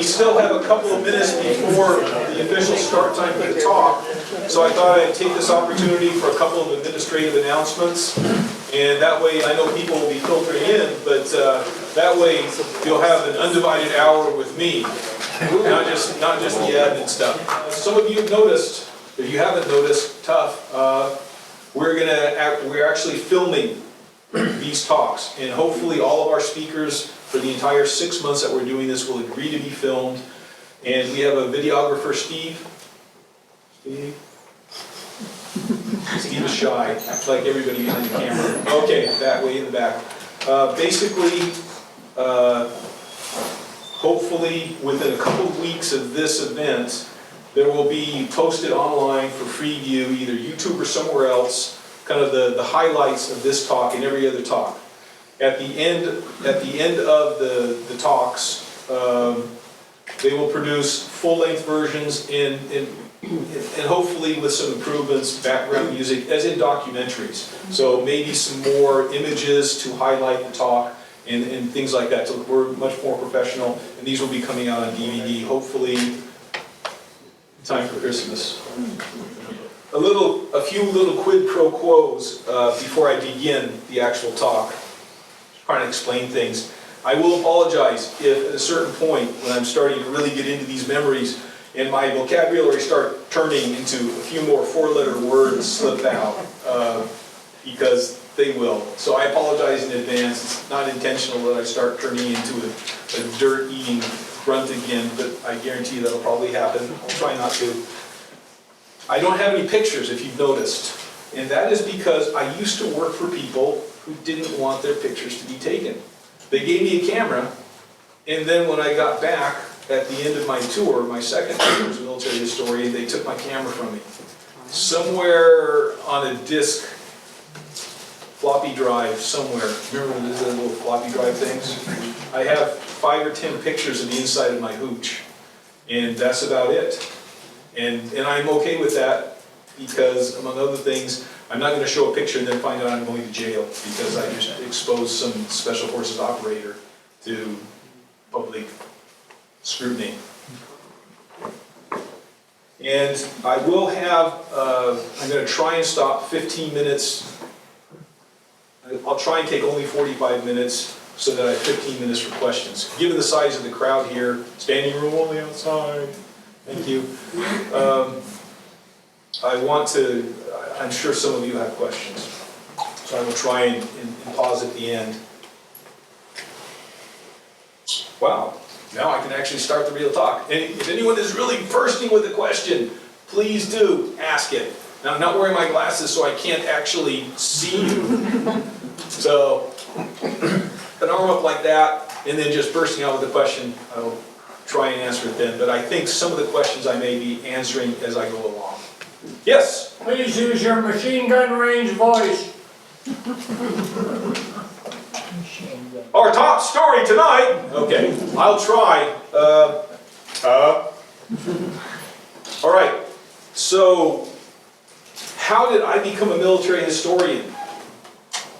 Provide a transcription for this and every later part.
we still have a couple of minutes before the official start time for the talk, so I thought I'd take this opportunity for a couple of administrative announcements, and that way, I know people will be filtering in, but that way you'll have an undivided hour with me, not just the admin stuff. Some of you have noticed, if you haven't noticed, tough, we're actually filming these talks, and hopefully all of our speakers for the entire 6 months that we're doing this will agree to be filmed. And we have a videographer, Steve. Steve is shy, like everybody behind the camera. Okay, that way in the back. Basically, hopefully within a couple of weeks of this event, there will be posted online for free view, either YouTube or somewhere else, kind of the highlights of this talk and every other talk. At the end of the talks, they will produce full-length versions and hopefully with some improvements, background music, as in documentaries. So maybe some more images to highlight the talk and things like that. So we're much more professional, and these will be coming out on DVD, hopefully in time for Christmas. A few little quid pro quos before I begin the actual talk, trying to explain things. I will apologize if at a certain point when I'm starting to really get into these memories and my vocabulary start turning into a few more four-letter words slip out, because they will. So I apologize in advance. It's not intentional that I start turning into a dirt-eating grunt again, but I guarantee you that'll probably happen. I'll try not to. I don't have any pictures, if you've noticed, and that is because I used to work for people who didn't want their pictures to be taken. They gave me a camera, and then when I got back at the end of my tour, my second tour as a military historian, they took my camera from me. Somewhere on a disc, floppy drive somewhere. Remember when those little floppy drive things? I have 5 or 10 pictures of the inside of my hooch, and that's about it. And I'm okay with that because, among other things, I'm not going to show a picture and then find out I'm going to jail because I just exposed some Special Forces operator to public scrutiny. And I will have, I'm going to try and stop 15 minutes. I'll try and take only 45 minutes so that I have 15 minutes for questions. Given the size of the crowd here, standing room only outside. Thank you. I'm sure some of you have questions, so I will try and pause at the end. Wow, now I can actually start the real talk. And if anyone is really bursting with a question, please do ask it. Now, I'm not wearing my glasses, so I can't actually see you. So, an arm up like that, and then just bursting out with a question, I'll try and answer it then. But I think some of the questions I may be answering as I go along. Yes? Please use your machine gun range voice. Our top story tonight. Okay, I'll try. All right, so how did I become a military historian?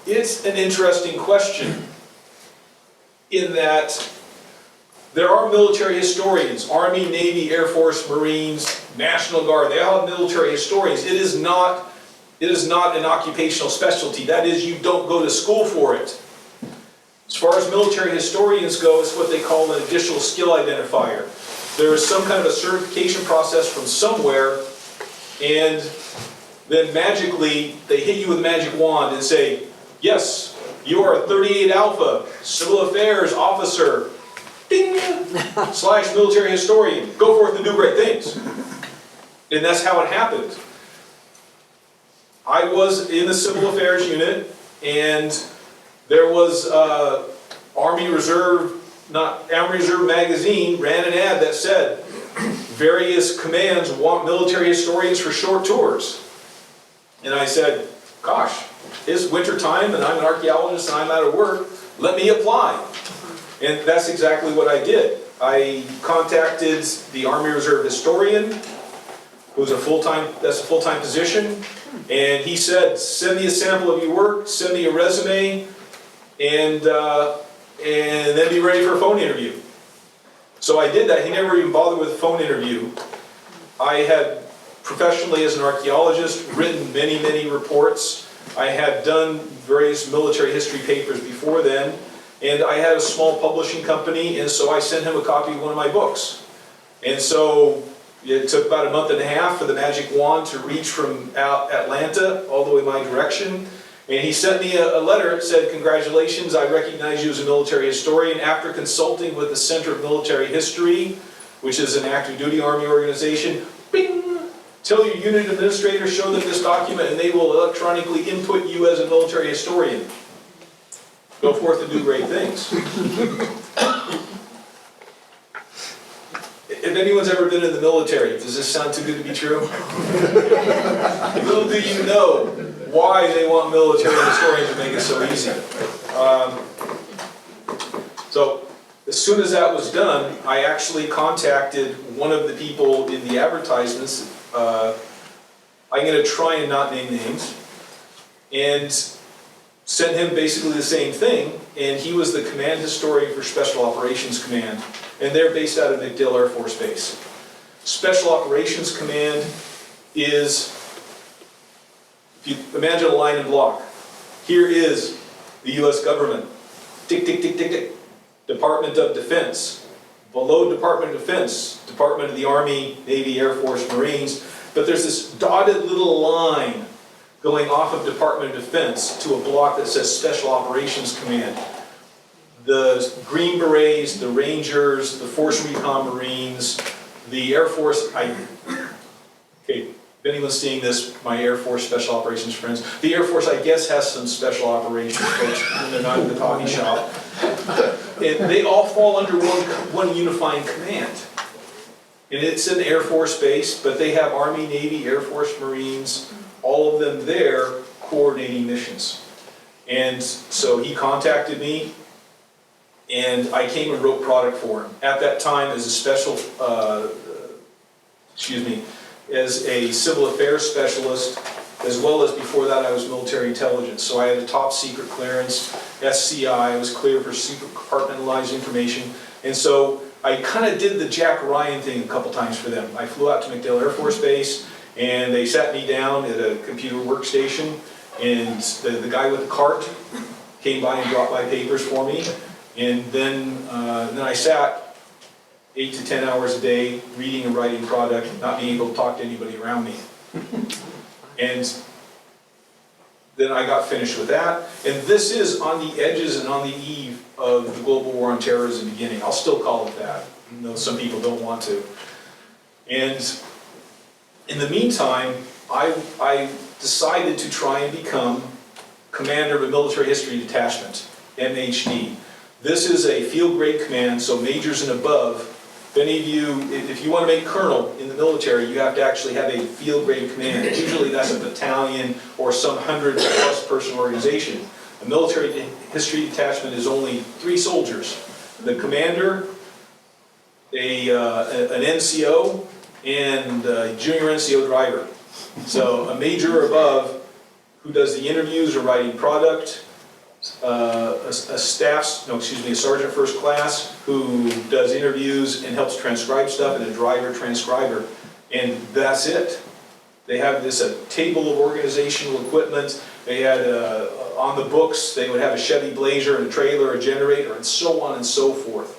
It's an interesting question in that there are military historians, Army, Navy, Air Force, Marines, National Guard. They all have military historians. It is not an occupational specialty. That is, you don't go to school for it. As far as military historians go, it's what they call an additional skill identifier. There is some kind of a certification process from somewhere, and then magically they hit you with a magic wand and say, yes, you are a 38 Alpha, Civil Affairs Officer, ding, / military historian. Go forth and do great things. And that's how it happened. I was in the Civil Affairs unit, and there was Army Reserve magazine ran an ad that said, various commands want military historians for short tours. And I said, gosh, it's winter time and I'm an archaeologist and I'm out of work, let me apply. And that's exactly what I did. I contacted the Army Reserve historian, who's that's a full-time position, and he said, send me a sample of your work, send me a resume, and then be ready for a phone interview. So I did that. He never even bothered with a phone interview. I had professionally as an archaeologist written many, many reports. I had done various military history papers before then, and I had a small publishing company, and so I sent him a copy of one of my books. And so it took about a month and a half for the magic wand to reach from Atlanta all the way my direction. And he sent me a letter that said, "Congratulations, I recognize you as a military historian. After consulting with the Center of Military History, which is an active duty Army organization, bing! Tell your unit administrator, show them this document, and they will electronically input you as a military historian. Go forth and do great things." If anyone's ever been in the military, does this sound too good to be true? Little do you know why they want military historians to make it so easy. So as soon as that was done, I actually contacted one of the people in the advertisements. I'm going to try and not name names, and sent him basically the same thing, and he was the command historian for Special Operations Command, and they're based out of MacDill Air Force Base. Special Operations Command is, if you imagine a line and block, here is the US government, tick, tick, tick, tick, tick, Department of Defense, below Department of Defense, Department of the Army, Navy, Air Force, Marines, but there's this dotted little line going off of Department of Defense to a block that says Special Operations Command. The Green Berets, the Rangers, the Force Recon Marines, the Air Force, okay, if anyone's seeing this, my Air Force Special Operations friends, the Air Force, I guess, has some special operations folks when they're not in the coffee shop. And they all fall under one unifying command. And it's an Air Force base, but they have Army, Navy, Air Force, Marines, all of them there coordinating missions. And so he contacted me, and I came and wrote product for him. At that time, as a special, as a civil affairs specialist, as well as before that I was military intelligence. So I had a top secret clearance, SCI, I was clear for secret compartmentalized information. And so I kind of did the Jack Ryan thing a couple times for them. I flew out to MacDill Air Force Base, and they sat me down at a computer workstation, and the guy with the cart came by and dropped my papers for me. And then I sat 8 to 10 hours a day reading and writing product, not being able to talk to anybody around me. And then I got finished with that. And this is on the edges and on the eve of the global war on terrorism beginning. I'll still call it that, even though some people don't want to. And in the meantime, I decided to try and become commander of a military history detachment, MHD. This is a field grade command, so majors and above. If any of you, if you want to make colonel in the military, you have to actually have a field grade command. Usually that's a battalion or some 100+ person organization. A military history detachment is only 3 soldiers: the commander, an NCO, and a junior NCO driver. So a major or above who does the interviews or writing product, a sergeant first class who does interviews and helps transcribe stuff, and a driver transcriber, and that's it. They have this table of organizational equipment. They had on the books, they would have a Chevy Blazer and a trailer, a generator, and so on and so forth.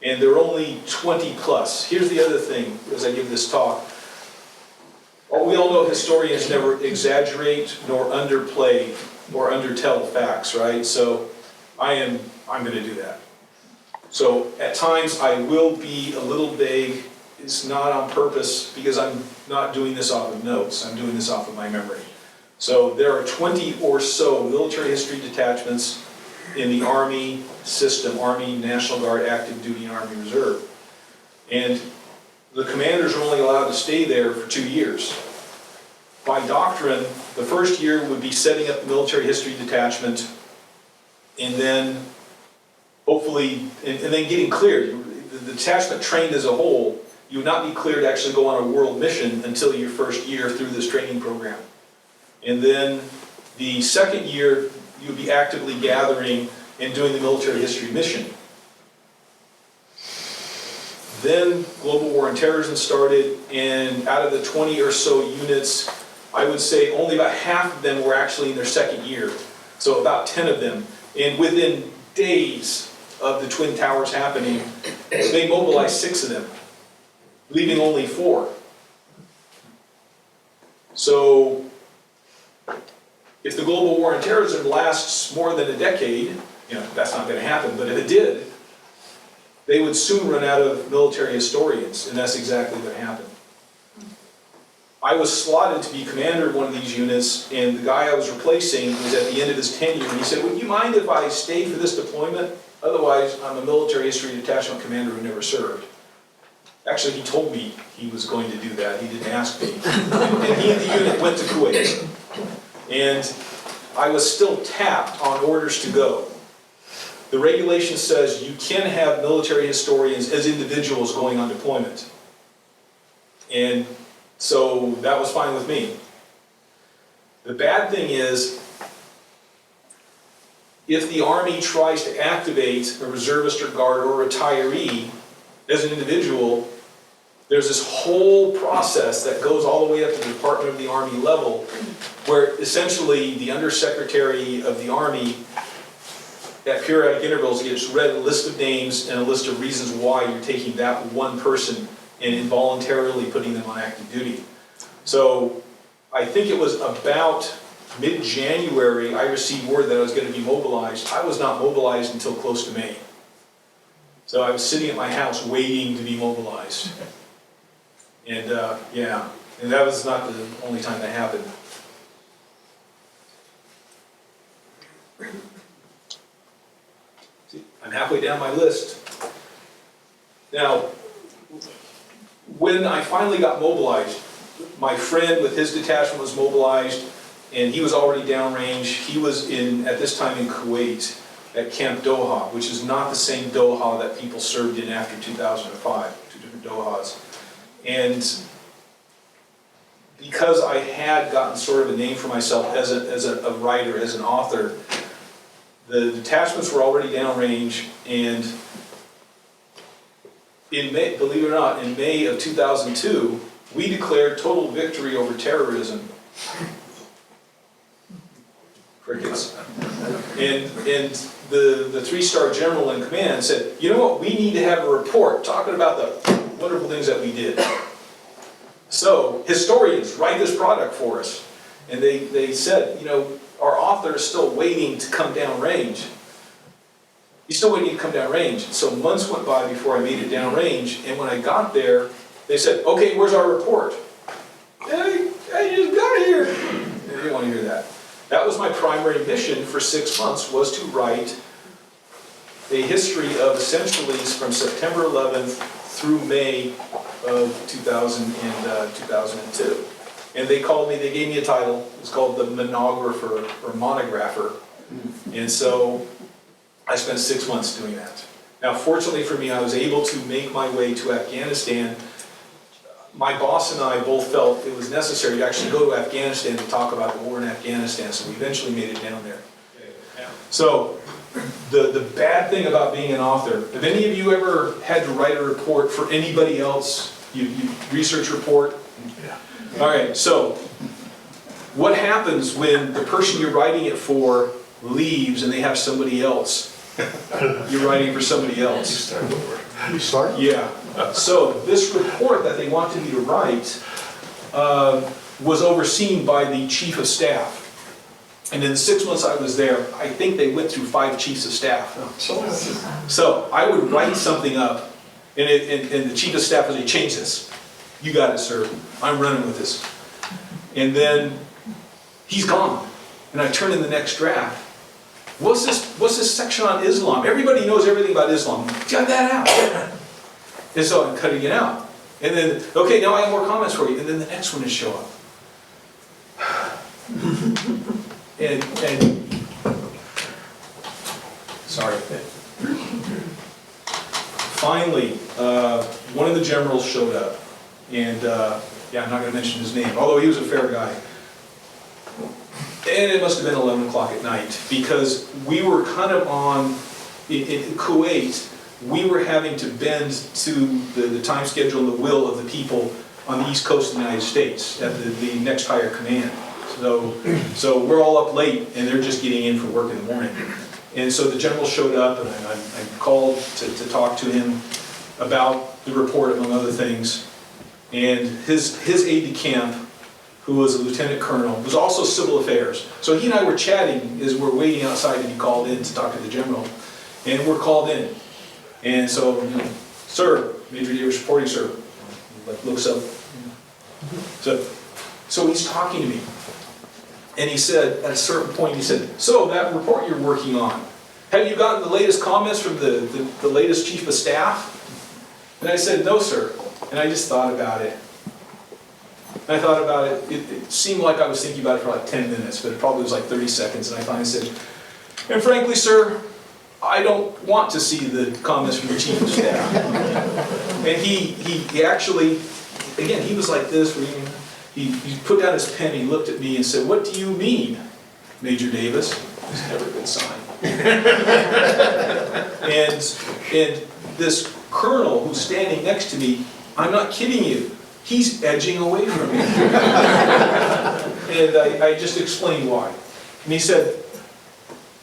And they're only 20+. Here's the other thing as I give this talk. We all know historians never exaggerate nor underplay or undertell facts, right? So I'm going to do that. So at times I will be a little vague. It's not on purpose, because I'm not doing this off of notes. I'm doing this off of my memory. So there are 20 or so military history detachments in the Army system, Army, National Guard, Active Duty, and Army Reserve. And the commanders are only allowed to stay there for 2 years. By doctrine, the first year would be setting up the military history detachment, and then hopefully, and then getting cleared. The detachment trained as a whole, you would not be cleared to actually go on a world mission until your first year through this training program. And then the second year, you would be actively gathering and doing the military history mission. Then global war on terrorism started, and out of the 20 or so units, I would say only about half of them were actually in their second year. So about 10 of them. And within days of the Twin Towers happening, they mobilized 6 of them, leaving only 4. So if the global war on terrorism lasts more than a decade, that's not going to happen, but if it did, they would soon run out of military historians, and that's exactly what happened. I was slotted to be commander of one of these units, and the guy I was replacing was at the end of his tenure, and he said, would you mind if I stayed for this deployment? Otherwise, I'm a military history detachment commander who never served. Actually, he told me he was going to do that. He didn't ask me. And he and the unit went to Kuwait. And I was still tapped on orders to go. The regulation says you can have military historians as individuals going on deployment. And so that was fine with me. The bad thing is, if the Army tries to activate a reservist or guard or retiree as an individual, there's this whole process that goes all the way up to the Department of the Army level, where essentially the Undersecretary of the Army at periodic intervals gets read a list of names and a list of reasons why you're taking that one person and involuntarily putting them on active duty. So I think it was about mid-January I received word that I was going to be mobilized. I was not mobilized until close to May. So I was sitting at my house waiting to be mobilized. And and that was not the only time that happened. See, I'm halfway down my list. Now, when I finally got mobilized, my friend with his detachment was mobilized, and he was already downrange. He was at this time in Kuwait at Camp Doha, which is not the same Doha that people served in after 2005, 2 different Dohas. And because I had gotten sort of a name for myself as a writer, as an author, the detachments were already downrange, and in May, believe it or not, in May of 2002, we declared total victory over terrorism. Crickets. And the 3-star general in command said, you know what, we need to have a report talking about the wonderful things that we did. So, historians, write this product for us. And they said, our author is still waiting to come down range. He's still waiting to come down range. So months went by before I made it down range, and when I got there, they said, okay, where's our report? Hey, you just got here. They didn't want to hear that. That was my primary mission for 6 months, was to write a history of essentially from September 11th through May of 2002. And they called me, they gave me a title. It's called the monographer or monographer. And so I spent 6 months doing that. Now, fortunately for me, I was able to make my way to Afghanistan. My boss and I both felt it was necessary to actually go to Afghanistan to talk about the war in Afghanistan, so we eventually made it down there. So, the bad thing about being an author, have any of you ever had to write a report for anybody else? You research report? Yeah. All right, so what happens when the person you're writing it for leaves and they have somebody else? You're writing for somebody else. You start? Yeah. So this report that they wanted me to write was overseen by the chief of staff. And in the 6 months I was there, I think they went through 5 chiefs of staff. So I would write something up, and the chief of staff would say, change this. You got it, sir. I'm running with this. And then he's gone. And I turn in the next draft. What's this section on Islam? Everybody knows everything about Islam. Cut that out. And so I'm cutting it out. And then, okay, now I have more comments for you. And then the next one would show up. And sorry. Finally, one of the generals showed up. And yeah, I'm not going to mention his name, although he was a fair guy. And it must have been 11 o'clock at night, because we were kind of in Kuwait, we were having to bend to the time schedule and the will of the people on the East Coast of the United States at the next higher command. So we're all up late, and they're just getting in for work in the morning. And so the general showed up, and I called to talk to him about the report, among other things. And his aide-de-camp, who was a lieutenant colonel, was also civil affairs. So he and I were chatting as we're waiting outside to be called in to talk to the general. And we're called in. And so, you know, sir, Major Davis reporting, sir. Like, looks up. So he's talking to me. And he said, at a certain point, he said, so that report you're working on, have you gotten the latest comments from the latest chief of staff? And I said, no, sir. And I just thought about it. And I thought about it. It seemed like I was thinking about it for like 10 minutes, but it probably was like 30 seconds. And I finally said, and frankly, sir, I don't want to see the comments from the chief of staff. And he actually, again, he was like this, reading. He put down his pen, he looked at me and said, what do you mean, Major Davis? It's never a good sign. and this colonel who's standing next to me, I'm not kidding you, he's edging away from me. And I just explained why. And he said,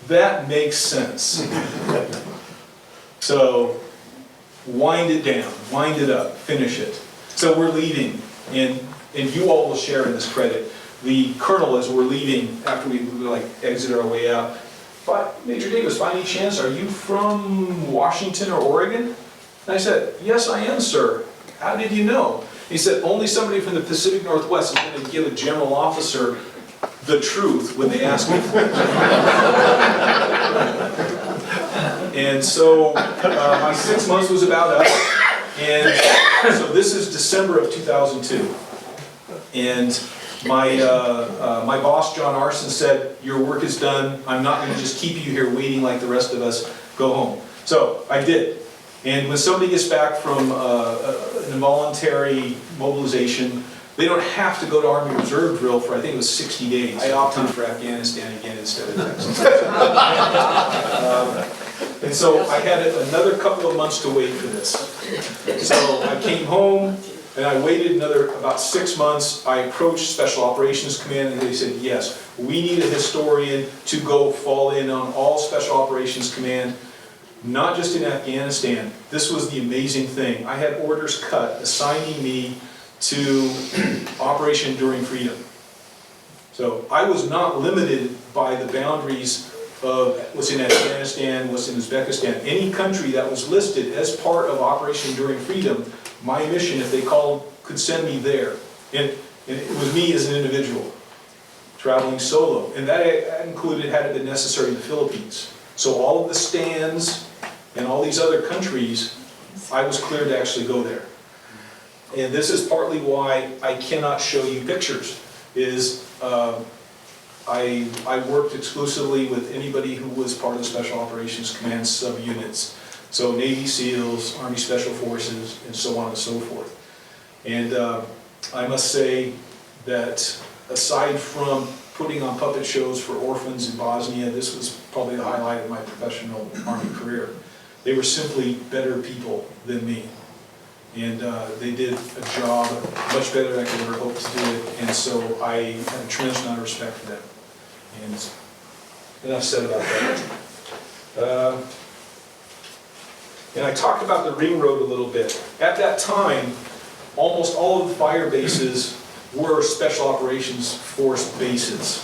that makes sense. So, wind it down, wind it up, finish it. So we're leaving, and you all will share in this credit. The colonel, as we're leaving, after we like exit our way out, but Major Davis, by any chance, are you from Washington or Oregon? And I said, yes, I am, sir. How did you know? He said, only somebody from the Pacific Northwest is going to give a general officer the truth when they ask him for it. And so my 6 months was about up, and so this is December of 2002. And my boss, John Arson, said, your work is done. I'm not going to just keep you here waiting like the rest of us. Go home. So I did. And when somebody gets back from an involuntary mobilization, they don't have to go to Army Reserve drill for, I think it was 60 days. I opted for Afghanistan again instead of Texas. And so I had another couple of months to wait for this. So I came home, and I waited another about 6 months. I approached Special Operations Command, and they said, yes, we need a historian to go fall in on all Special Operations Command, not just in Afghanistan. This was the amazing thing. I had orders cut assigning me to Operation Enduring Freedom. So I was not limited by the boundaries of what's in Afghanistan, what's in Uzbekistan. Any country that was listed as part of Operation Enduring Freedom, my mission, if they called, could send me there. And it was me as an individual, traveling solo. And that included, had it been necessary, the Philippines. So all of the stands and all these other countries, I was cleared to actually go there. And this is partly why I cannot show you pictures, is I worked exclusively with anybody who was part of the Special Operations Command subunits. So Navy SEALs, Army Special Forces, and so on and so forth. And I must say that aside from putting on puppet shows for orphans in Bosnia, this was probably the highlight of my professional Army career. They were simply better people than me. And they did a job much better than I could ever hope to do it. And so I have a tremendous amount of respect for them. And enough said about that. And I talked about the ring road a little bit. At that time, almost all of the fire bases were Special Operations Force bases.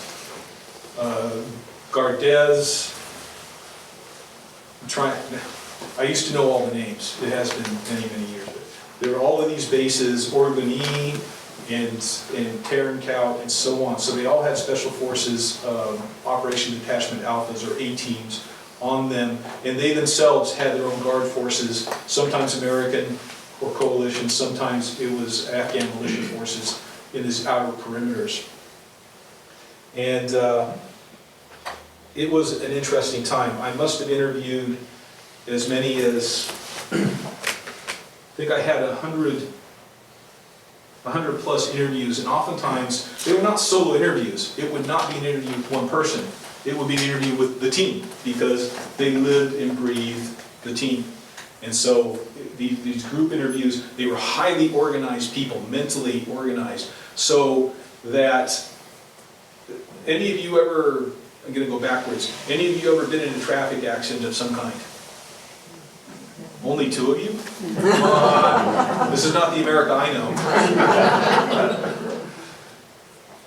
Gardez, I used to know all the names. It has been many, many years. But there were all of these bases, Organy and Tarankout and so on. So they all had Special Forces Operation Detachment Alphas, or A-teams, on them, and they themselves had their own guard forces, sometimes American or coalition, sometimes it was Afghan militia forces in these outer perimeters. And it was an interesting time. I must have interviewed as many as, I think I had 100 plus interviews, and oftentimes they were not solo interviews. It would not be an interview with one person. It would be an interview with the team, because they lived and breathed the team. And so these group interviews, they were highly organized people, mentally organized, so that any of you ever, I'm going to go backwards, any of you ever been in a traffic accident of some kind? Only 2 of you? This is not the America I know.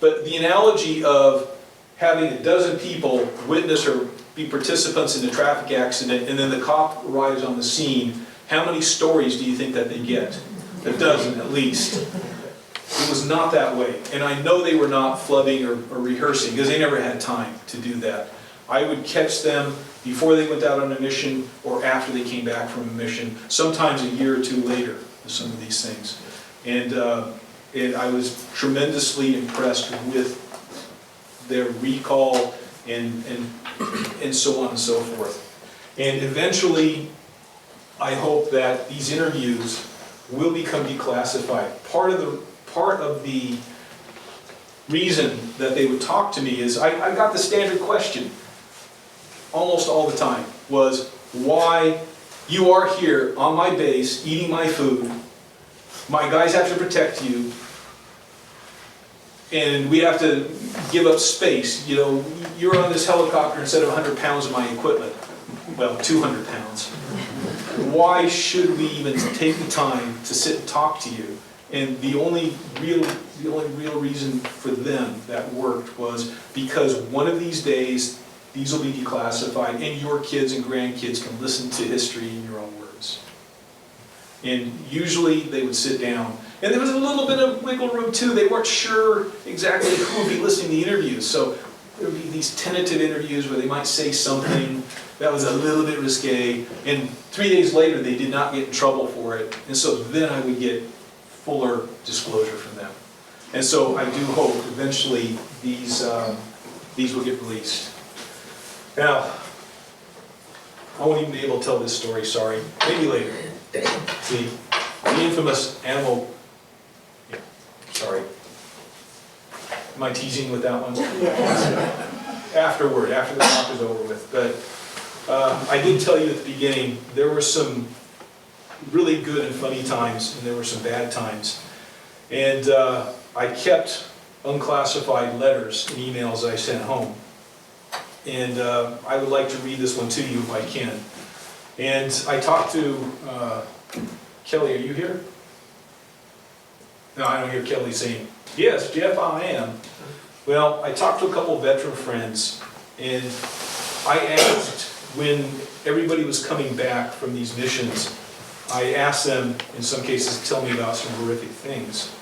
But the analogy of having a dozen people witness or be participants in a traffic accident, and then the cop arrives on the scene, how many stories do you think that they get? A dozen at least. It was not that way. And I know they were not flubbing or rehearsing, because they never had time to do that. I would catch them before they went out on a mission or after they came back from a mission, sometimes a year or 2 later, with some of these things. And I was tremendously impressed with their recall and so on and so forth. And eventually, I hope that these interviews will become declassified. Part of the reason that they would talk to me is, I got the standard question almost all the time, was why you are here on my base eating my food, my guys have to protect you, and we have to give up space. You know, you're on this helicopter instead of 100 pounds of my equipment. Well, 200 pounds. Why should we even take the time to sit and talk to you? And the only real reason for them that worked was because one of these days, these will be declassified, and your kids and grandkids can listen to history in your own words. And usually they would sit down. And there was a little bit of wiggle room too. They weren't sure exactly who would be listening to the interviews. So there would be these tentative interviews where they might say something that was a little bit risque. And 3 days later, they did not get in trouble for it. And so then I would get fuller disclosure from them. And so I do hope eventually these will get released. Now, I won't even be able to tell this story, sorry. Maybe later. The infamous animal... Yeah, sorry. Am I teasing with that one? After the talk is over with. But I did tell you at the beginning, there were some really good and funny times, and there were some bad times. And I kept unclassified letters and emails I sent home. And I would like to read this one to you if I can. And I talked to Kelly, are you here? No, I don't hear Kelly saying, yes, Jeff, I am. Well, I talked to a couple veteran friends, and I asked when everybody was coming back from these missions, I asked them, in some cases, to tell me about some horrific things.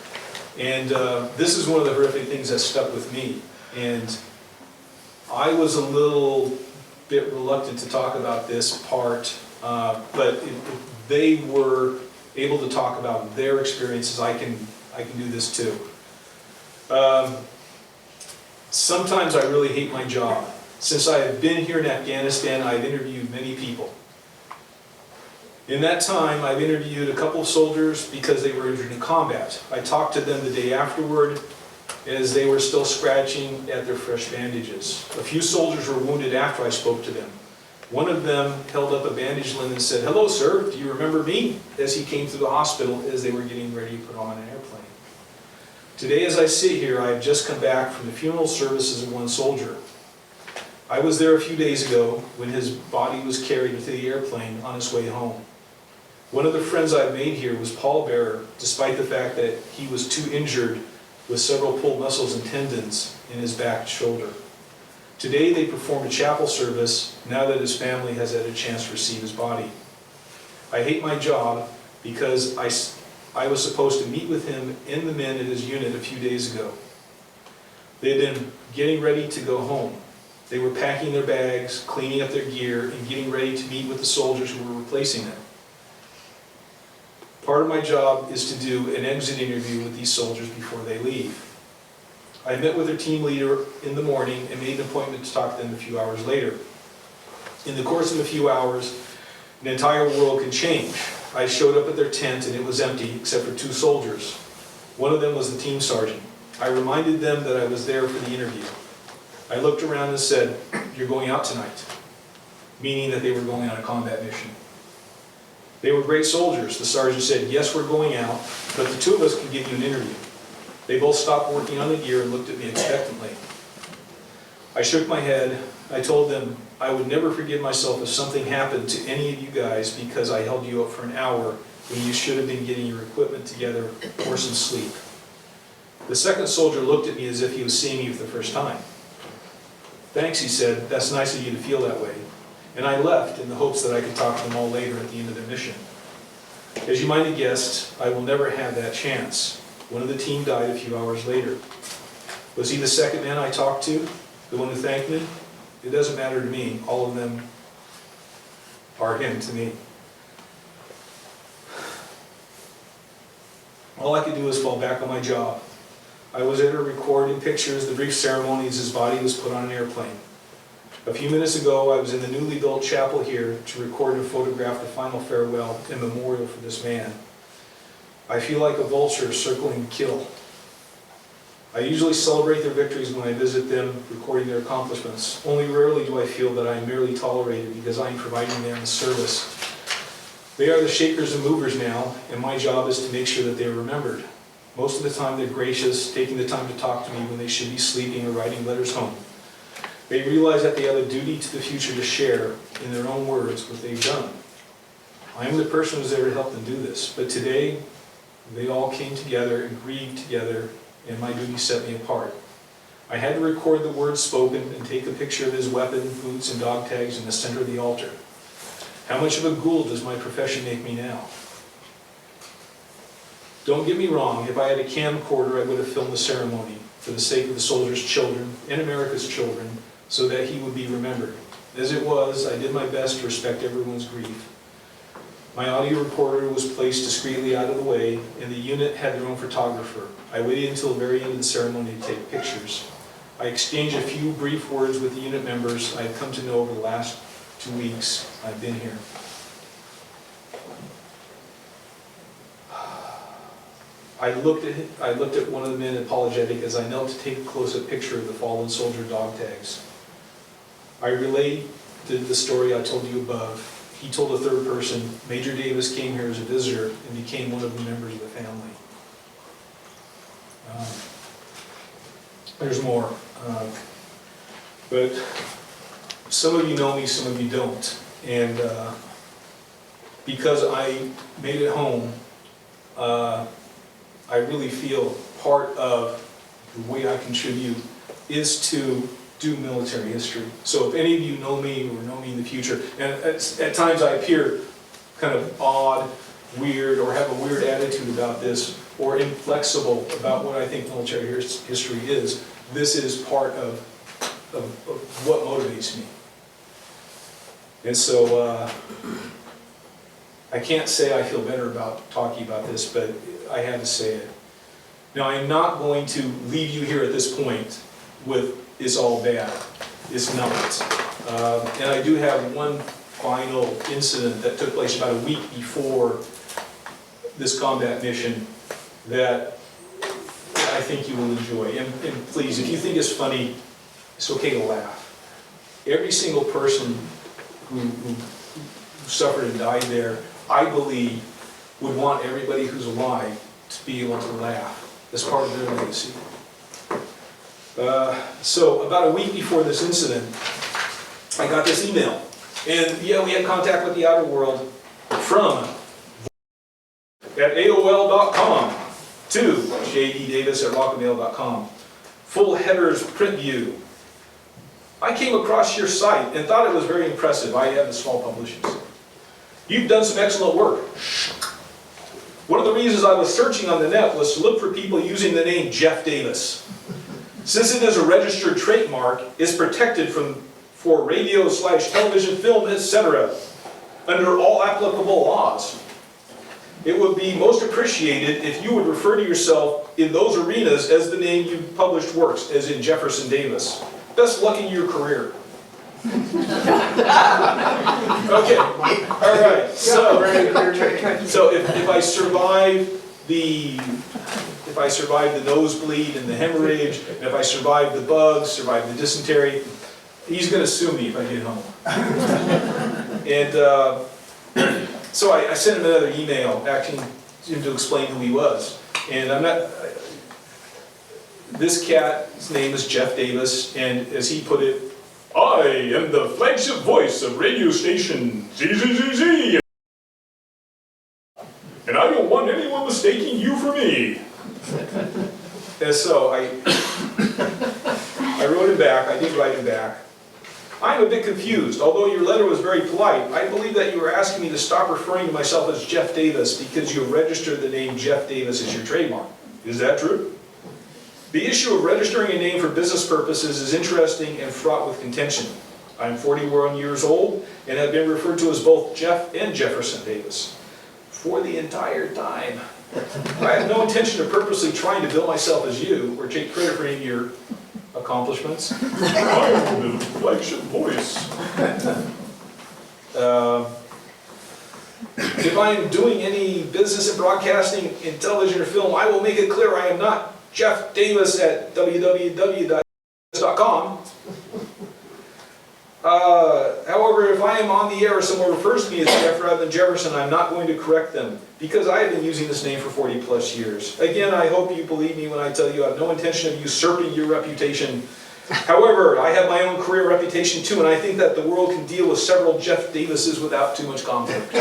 And this is one of the horrific things that stuck with me. And I was a little bit reluctant to talk about this part, but they were able to talk about their experiences. I can do this too. Sometimes I really hate my job. Since I have been here in Afghanistan, I've interviewed many people. In that time, I've interviewed a couple of soldiers because they were injured in combat. I talked to them the day afterward as they were still scratching at their fresh bandages. A few soldiers were wounded after I spoke to them. One of them held up a bandaged limb and said, "Hello, sir, do you remember me?" as he came through the hospital as they were getting ready to put on an airplane. Today, as I sit here, I have just come back from the funeral services of one soldier. I was there a few days ago when his body was carried into the airplane on his way home. One of the friends I've made here was pallbearer, despite the fact that he was too injured with several pulled muscles and tendons in his back and shoulder. Today they performed a chapel service now that his family has had a chance to receive his body. I hate my job because I was supposed to meet with him and the men at his unit a few days ago. They had been getting ready to go home. They were packing their bags, cleaning up their gear, and getting ready to meet with the soldiers who were replacing them. Part of my job is to do an exit interview with these soldiers before they leave. I met with their team leader in the morning and made an appointment to talk to them a few hours later. In the course of a few hours, an entire world can change. I showed up at their tent and it was empty except for 2 soldiers. One of them was the team sergeant. I reminded them that I was there for the interview. I looked around and said, "You're going out tonight," meaning that they were going on a combat mission. They were great soldiers. The sergeant said, yes, we're going out, but the two of us can give you an interview. They both stopped working on the gear and looked at me expectantly. I shook my head. I told them I would never forgive myself if something happened to any of you guys because I held you up for an hour when you should have been getting your equipment together or some sleep. The second soldier looked at me as if he was seeing me for the first time. Thanks, he said. That's nice of you to feel that way. And I left in the hopes that I could talk to them all later at the end of their mission. As you might have guessed, I will never have that chance. One of the team died a few hours later. Was he the second man I talked to? The one who thanked me? It doesn't matter to me. All of them are him to me. All I could do was fall back on my job. I was there to record in pictures the brief ceremony as his body was put on an airplane. A few minutes ago, I was in the newly built chapel here to record and photograph the final farewell and memorial for this man. I feel like a vulture circling kill. I usually celebrate their victories when I visit them, recording their accomplishments. Only rarely do I feel that I am merely tolerated because I am providing them a service. They are the shakers and movers now, and my job is to make sure that they are remembered. Most of the time they're gracious, taking the time to talk to me when they should be sleeping or writing letters home. They realize that they have a duty to the future to share, in their own words, what they've done. I am the person who's there to help them do this, but today they all came together and grieved together, and my duty set me apart. I had to record the words spoken and take a picture of his weapon, boots, and dog tags in the center of the altar. How much of a ghoul does my profession make me now? Don't get me wrong, if I had a camcorder I would have filmed the ceremony for the sake of the soldiers' children and America's children so that he would be remembered. As it was, I did my best to respect everyone's grief. My audio recorder was placed discreetly out of the way and the unit had their own photographer. I waited until the very end of the ceremony to take pictures. I exchanged a few brief words with the unit members I had come to know over the last 2 weeks I've been here. I looked at one of the men apologetic as I knelt to take a close-up picture of the fallen soldier dog tags. I relayed the story I told you above. He told a third person, Major Davis came here as a visitor and became one of the members of the family. There's more. But some of you know me, some of you don't. And because I made it home, I really feel part of the way I contribute is to do military history. So if any of you know me or know me in the future, and at times I appear kind of odd, weird, or have a weird attitude about this, or inflexible about what I think military history is, this is part of what motivates me. And so I can't say I feel better about talking about this, but I had to say it. Now, I'm not going to leave you here at this point with it's all bad. It's not. And I do have one final incident that took place about a week before this combat mission that I think you will enjoy. And please, if you think it's funny, it's okay to laugh. Every single person who suffered and died there, I believe, would want everybody who's alive to be able to laugh as part of their legacy. So about a week before this incident, I got this email. And yeah, we had contact with the outer world from at AOL.com to jddavis@rocketmail.com. Full headers print view. I came across your site and thought it was very impressive. I have the small publishings. You've done some excellent work. One of the reasons I was searching on the net was to look for people using the name Jeff Davis. Since it is a registered trademark, it's protected for radio/television, film, etc. under all applicable laws. It would be most appreciated if you would refer to yourself in those arenas as the name you published works, as in Jefferson Davis. Best luck in your career. Okay, all right. So if I survive the nosebleed and the hemorrhage, and if I survive the bugs, survive the dysentery, he's going to sue me if I get home. And So I sent him another email asking him to explain who he was. And I'm not, this cat's name is Jeff Davis, and as he put it, I am the flagship voice of radio station ZZZZ. And I don't want anyone mistaking you for me. And so I wrote him back, I did write him back. I'm a bit confused. Although your letter was very polite, I believe that you were asking me to stop referring to myself as Jeff Davis because you registered the name Jeff Davis as your trademark. Is that true? The issue of registering a name for business purposes is interesting and fraught with contention. I'm 41 years old and have been referred to as both Jeff and Jefferson Davis for the entire time. I have no intention of purposely trying to bill myself as you or take credit for any of your accomplishments. I'm the flagship voice. If I am doing any business in broadcasting, in television or film, I will make it clear I am not Jeff Davis at www.com. However, if I am on the air or someone refers to me as Jeff rather than Jefferson, I'm not going to correct them because I have been using this name for 40 plus years. Again, I hope you believe me when I tell you I have no intention of usurping your reputation. However, I have my own career reputation too, and I think that the world can deal with several Jeff Davises without too much conflict.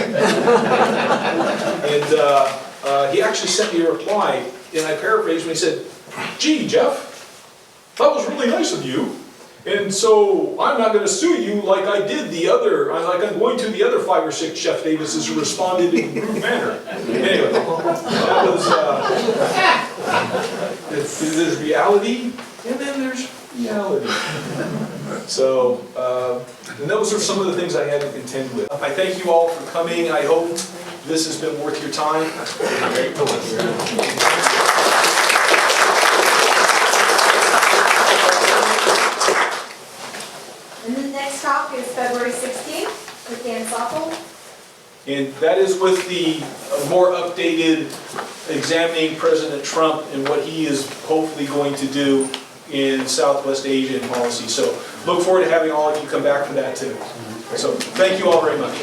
And he actually sent me a reply, and I paraphrased when he said, "Gee, Jeff, that was really nice of you. And so I'm not going to sue you like I did the other, like I'm going to the other 5 or 6 Jeff Davises who responded in a rude manner." Anyway, that was, there's reality, and then there's reality. So, and those are some of the things I had to contend with. I thank you all for coming. I hope this has been worth your time. Great to live here. And the next talk is February 16th with Dan Soffel. And that is with the more updated examining President Trump and what he is hopefully going to do in Southwest Asia and policy. So look forward to having all of you come back for that too. So thank you all very much.